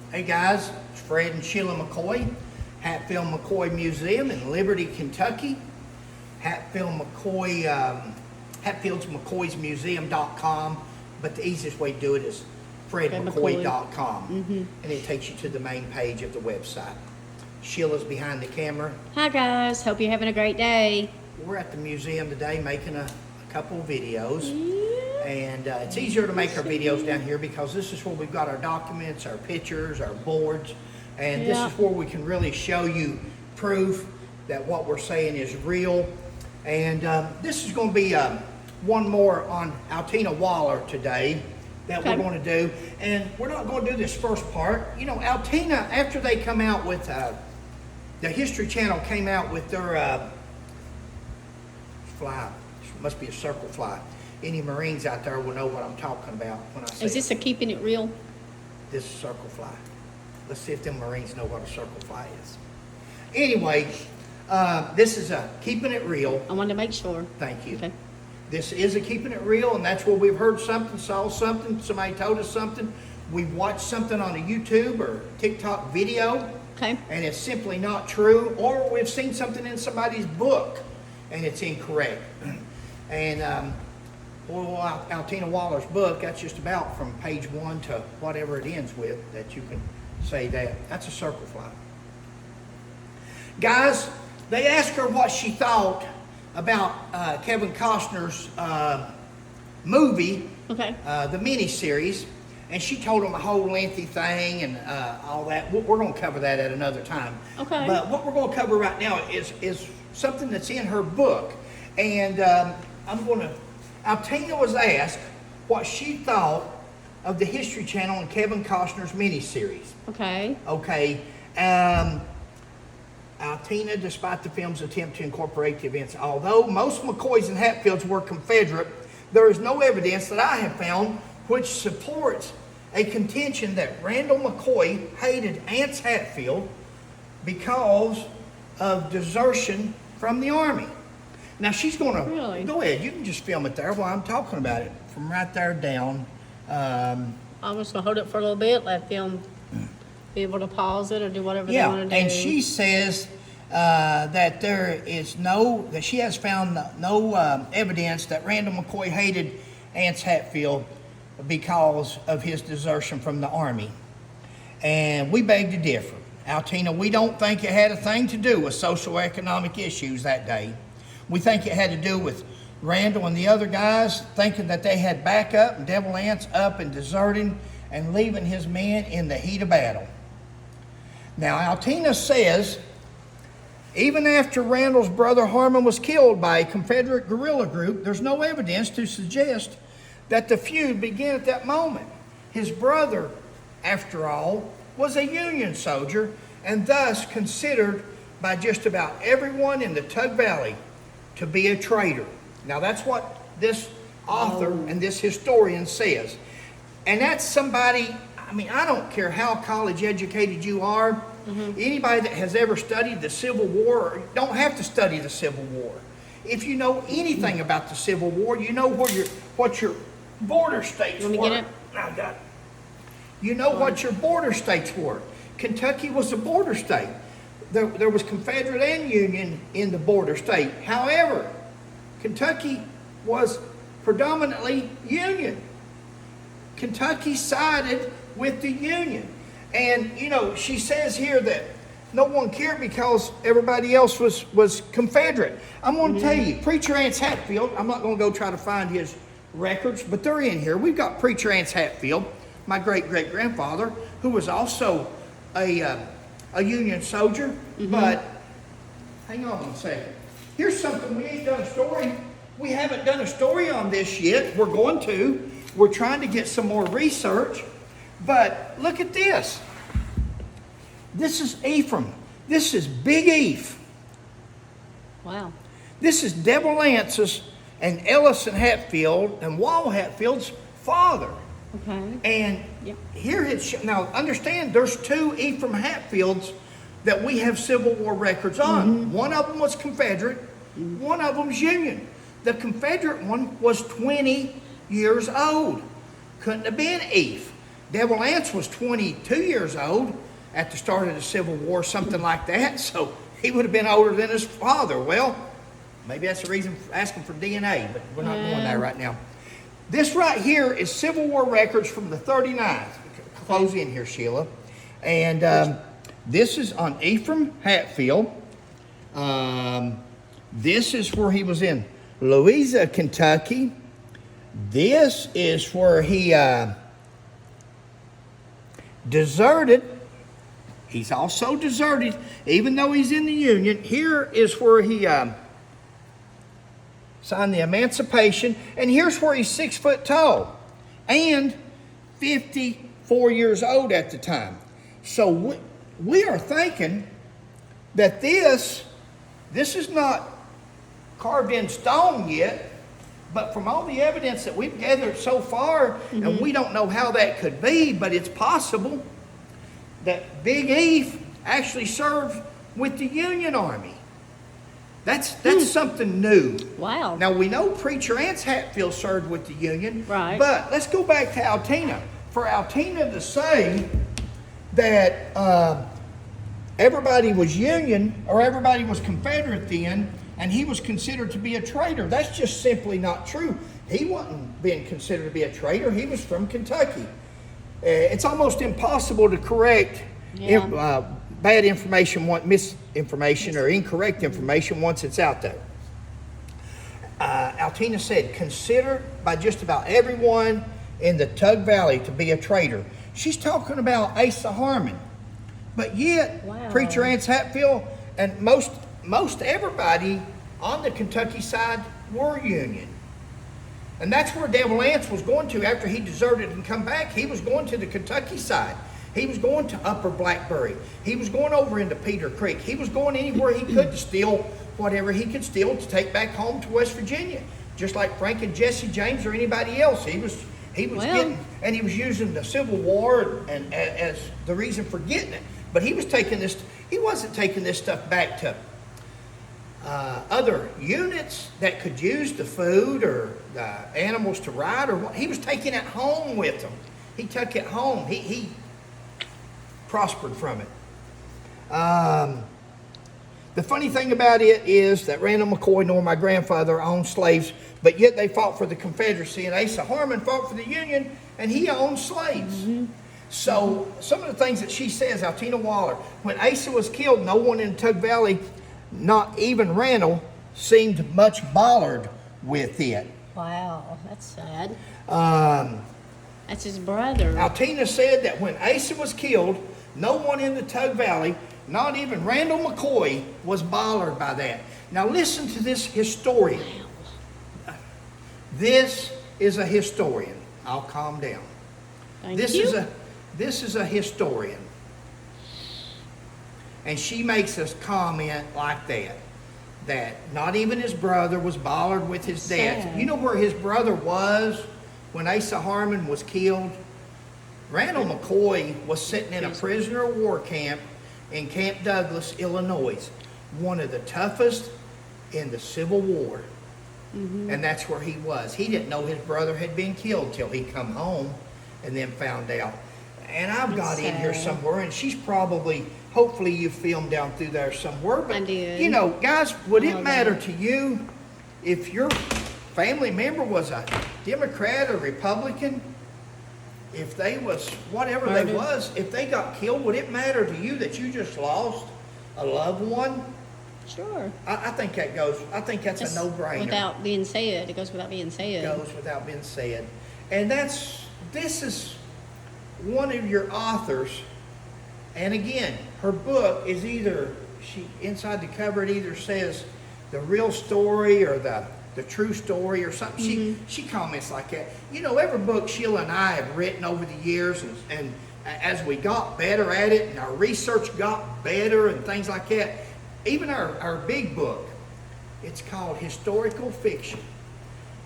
Hey guys, it's Fred and Sheila McCoy, Hatfield McCoy Museum in Liberty, Kentucky. Hatfield's McCoysmuseum.com, but the easiest way to do it is fredmccoy.com, and it takes you to the main page of the website. Sheila's behind the camera. Hi guys, hope you're having a great day. We're at the museum today making a couple of videos. And it's easier to make our videos down here because this is where we've got our documents, our pictures, our boards, and this is where we can really show you proof that what we're saying is real. And this is going to be one more on Altina Waller today that we're going to do. And we're not going to do this first part. You know, Altina, after they come out with, the History Channel came out with their fly, it must be a circle fly. Any Marines out there will know what I'm talking about when I say. Is this a keeping it real? This is circle fly. Let's see if them Marines know what a circle fly is. Anyway, this is a keeping it real. I wanted to make sure. Thank you. Okay. This is a keeping it real, and that's where we've heard something, saw something, somebody told us something. We watched something on a YouTube or TikTok video, and it's simply not true, or we've seen something in somebody's book and it's incorrect. And well, Altina Waller's book, that's just about from page 1 to whatever it ends with, that you can say that. That's a circle fly. Guys, they asked her what she thought about Kevin Costner's movie, the mini-series, and she told them a whole lengthy thing and all that. We're going to cover that at another time. But what we're going to cover right now is something that's in her book. And Altina was asked what she thought of the History Channel and Kevin Costner's miniseries. Altina, despite the film's attempt to incorporate the events, although most McCoys and Hatfields were Confederate, there is no evidence that I have found which supports a contention that Randall McCoy hated Ance Hatfield because of desertion from the Army. Now she's going to, go ahead, you can just film it there while I'm talking about it, from right there down. I'm just going to hold it for a little bit, let them be able to pause it or do whatever they want to do. And she says that that she has found no evidence that Randall McCoy hated Ance Hatfield because of his desertion from the Army. And we beg to differ. Altina, we don't think it had a thing to do with socioeconomic issues that day. We think it had to do with Randall and the other guys thinking that they had backup and Devil Ance up and deserting and leaving his men in the heat of battle. Now, Altina says, even after Randall's brother Harmon was killed by a Confederate guerrilla group, there's no evidence to suggest that the feud began at that moment. His brother, after all, was a Union soldier and thus considered by just about everyone in the Tug Valley to be a traitor. Now that's what this author and this historian says. And that's somebody, I mean, I don't care how college educated you are, anybody that has ever studied the Civil War, or don't have to study the Civil War. If you know anything about the Civil War, you know what your border states were. Get it? I got it. You know what your border states were. Kentucky was a border state. There was Confederate and Union in the border state. However, Kentucky was predominantly Union. Kentucky sided with the Union. And, you know, she says here that no one cared because everybody else was Confederate. I'm going to tell you, Preacher Ance Hatfield, I'm not going to go try to find his records, but they're in here. We've got Preacher Ance Hatfield, my great-great-grandfather, who was also a Union soldier. But hang on a second. Here's something we ain't done a story. We haven't done a story on this yet. We're going to. We're trying to get some more research. But look at this. This is Ephraim. This is Big Eph. Wow. This is Devil Ance's and Ellison Hatfield and Wall Hatfield's father. And here it's, now understand, there's two Ephraim Hatfields that we have Civil War records on. One of them was Confederate, one of them's Union. The Confederate one was 20 years old. Couldn't have been Eph. Devil Anse was 22 years old at the start of the Civil War, something like that. So he would have been older than his father. Well, maybe that's the reason for asking for DNA, but we're not doing that right now. This right here is Civil War records from the 39th. Close in here, Sheila. And this is on Ephraim Hatfield. This is where he was in Louisa, Kentucky. This is where he deserted. He's also deserted, even though he's in the Union. Here is where he signed the Emancipation. And here's where he's 6 foot tall and 54 years old at the time. So we are thinking that this is not carved in stone yet, but from all the evidence that we've gathered so far, and we don't know how that could be, but it's possible that Big Eve actually served with the Union Army. That's something new. Wow. Now, we know Preacher Anse Hatfield served with the Union. Right. But let's go back to Altina. For Altina to say that everybody was Union or everybody was Confederate then, and he was considered to be a traitor, that's just simply not true. He wasn't being considered to be a traitor. He was from Kentucky. It's almost impossible to correct bad information, misinformation, or incorrect information once it's out there. Altina said, considered by just about everyone in the Tug Valley to be a traitor. She's talking about Asa Harmon. But yet, Preacher Anse Hatfield and most everybody on the Kentucky side were Union. And that's where Devil Anse was going to after he deserted and come back. He was going to the Kentucky side. He was going to Upper Blackberry. He was going over into Peter Creek. He was going anywhere he could to steal whatever he could steal to take back home to West Virginia. Just like Frank and Jesse James or anybody else. He was getting, and he was using the Civil War and as the reason for getting it. But he wasn't taking this stuff back to other units that could use the food or the animals to ride, or what. He was taking it home with him. He took it home. He prospered from it. The funny thing about it is that Randall McCoy nor my grandfather owned slaves, but yet they fought for the Confederacy, and Asa Harmon fought for the Union, and he owned slaves. So some of the things that she says, Altina Waller, when Asa was killed, no one in Tug Valley, not even Randall, seemed much bothered with it. Wow, that's sad. That's his brother. Altina said that when Asa was killed, no one in the Tug Valley, not even Randall McCoy, was bothered by that. Now listen to this historian. This is a historian. I'll calm down. This is a historian. And she makes us comment like that not even his brother was bothered with his death. You know where his brother was when Asa Harmon was killed? Randall McCoy was sitting in a prisoner of war camp in Camp Douglas, Illinois, one of the toughest in the Civil War. And that's where he was. He didn't know his brother had been killed till he come home and then found out. And I've got in here somewhere, and she's probably, hopefully you filmed down through there somewhere. But, I did. you know, guys, would it matter to you if your family member was a Democrat or Republican? If they was, whatever they was, if they got killed, would it matter to you that you just lost a loved one? Sure. I think that's a no-brainer. Without being said. It goes without being said. It goes without being said. And this is one of your authors, and again, her book is either, inside the cover it either says the real story or the true story or something. She comments like that. You know, every book Sheila and I have written over the years, and as we got better at it and our research got better and things like that, even our big book, it's called historical fiction,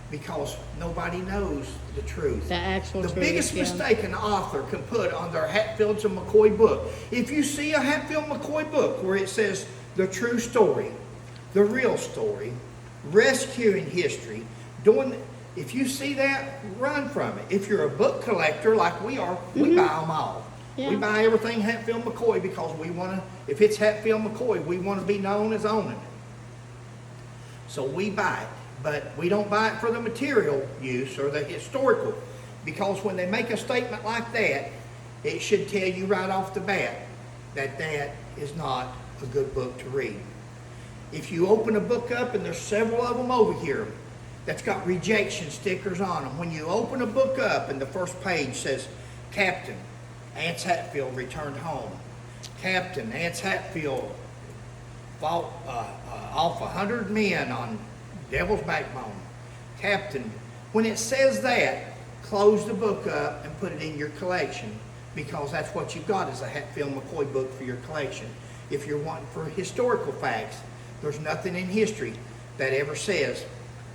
because nobody knows the truth. The actual truth. The biggest mistake an author can put on their Hatfields and McCoy book. If you see a Hatfield McCoy book where it says the true story, the real story, rescuing history, If you see that, run from it. If you're a book collector like we are, we buy them all. Yeah. We buy everything Hatfield McCoy because we want to, if it's Hatfield McCoy, we want to be known as owning it. So we buy it, but we don't buy it for the material use or the historical, because when they make a statement like that, it should tell you right off the bat that that is not a good book to read. If you open a book up, and there's several of them over here that's got rejection stickers on them. When you open a book up and the first page says, Captain Ance Hatfield returned home. Captain Ance Hatfield fought off 100 men on Devil's Backbone. Captain, when it says that, close the book up and put it in your collection, because that's what you've got is a Hatfield McCoy book for your collection. If you're wanting for historical facts, there's nothing in history that ever says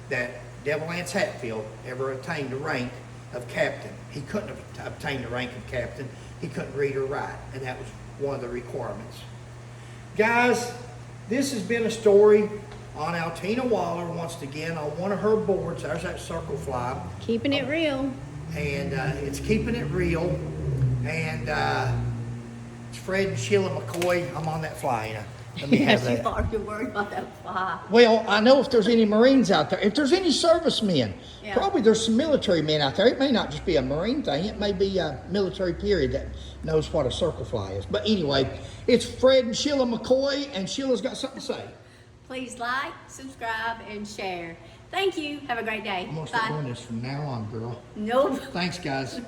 that Devil Ance Hatfield ever attained the rank of captain. He couldn't have obtained the rank of captain. He couldn't read or write, and that was one of the requirements. Guys, this has been a story on Altina Waller once again on one of her boards. There's that circle fly. Keeping it real. And it's keeping it real. And it's Fred and Sheila McCoy. I'm on that fly, you know. Let me have Yes, you that. are. You're worried about that fly. Well, I know if there's any Marines out there, if there's any servicemen, Yeah. probably there's some military men out there. It may not just be a Marine thing. It may be a military period that knows what a circle fly is. But anyway, it's Fred and Sheila McCoy, and Sheila's got something to say. Please like, subscribe, and share. Thank you. Have a great day. I'm going to start Bye. doing this from now on, girl. Nope. Thanks, guys.